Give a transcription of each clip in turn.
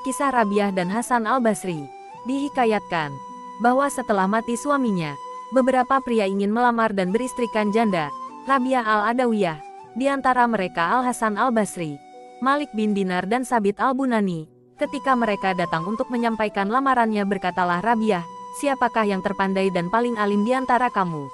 Kisah Rabiah dan Hasan al-Basri. Dihikayatkan bahwa setelah mati suaminya, beberapa pria ingin melamar dan beristrikan janda. Rabiah al-Adawiyah, di antara mereka Al-Hasan al-Basri, Malik bin Dinar dan Sabit al-Bunani. Ketika mereka datang untuk menyampaikan lamarannya, berkatalah Rabiah, "Siapakah yang terpandai dan paling alim di antara kamu?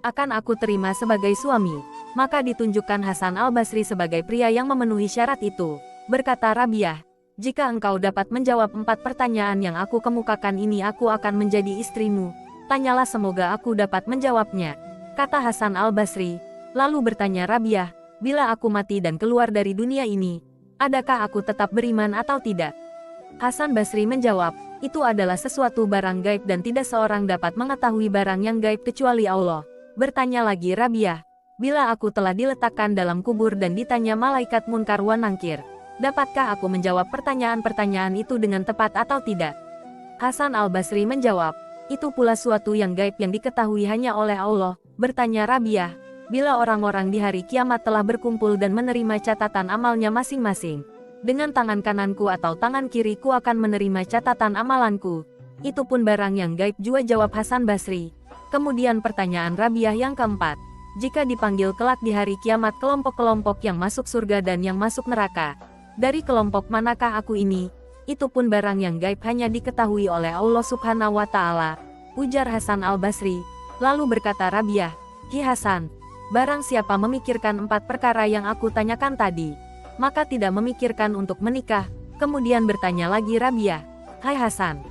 Akan aku terima sebagai suami." Maka ditunjukkan Hasan al-Basri sebagai pria yang memenuhi syarat itu. Berkata Rabiah, "Jika engkau dapat menjawab 4 pertanyaan yang aku kemukakan ini, aku akan menjadi istrimu. Tanyalah, semoga aku dapat menjawabnya." Kata Hasan al-Basri. Lalu bertanya Rabiah, "Bila aku mati dan keluar dari dunia ini, adakah aku tetap beriman atau tidak?" Hasan Basri menjawab, "Itu adalah sesuatu barang gaib dan tidak seorang dapat mengetahui barang yang gaib kecuali Allah." Bertanya lagi Rabiah, "Bila aku telah diletakkan dalam kubur dan ditanya malaikat Munkar wa Nangkir, dapatkah aku menjawab pertanyaan-pertanyaan itu dengan tepat atau tidak?" Hasan al-Basri menjawab, "Itu pula suatu yang gaib yang diketahui hanya oleh Allah." Bertanya Rabiah, "Bila orang-orang di hari kiamat telah berkumpul dan menerima catatan amalnya masing-masing, dengan tangan kananku atau tangan kiriku akan menerima catatan amalanku. Itu pun barang yang gaib juga," jawab Hasan Basri. Kemudian pertanyaan Rabiah yang keempat, "Jika dipanggil kelak di hari kiamat kelompok-kelompok yang masuk surga dan yang masuk neraka, dari kelompok manakah aku ini?" "Itu pun barang yang gaib hanya diketahui oleh Allah Subhanahu wa Ta'ala," ujar Hasan al-Basri. Lalu berkata Rabiah, "Ki Hasan, barang siapa memikirkan 4 perkara yang aku tanyakan tadi, maka tidak memikirkan untuk menikah." Kemudian bertanya lagi Rabiah, "Hai Hasan,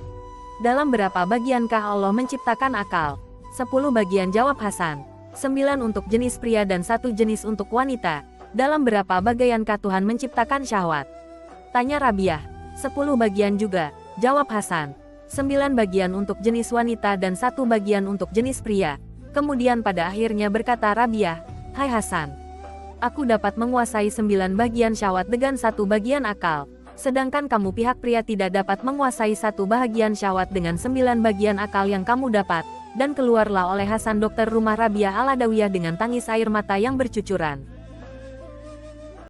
dalam berapa bagiankah Allah menciptakan akal?" 10 bagian, jawab Hasan. 9 untuk jenis pria dan 1 jenis untuk wanita. "Dalam berapa bagiankah Tuhan menciptakan syahwat?" tanya Rabiah. 10 bagian juga, jawab Hasan. 9 bagian untuk jenis wanita dan 1 bagian untuk jenis pria. Kemudian pada akhirnya berkata Rabiah, "Hai Hasan, aku dapat menguasai 9 bagian syahwat dengan 1 bagian akal. Sedangkan kamu pihak pria tidak dapat menguasai 1 bagian syahwat dengan 9 bagian akal yang kamu dapat." Dan keluarlah oleh Hasan dokter rumah Rabiah al-Adawiyah dengan tangis air mata yang bercucuran.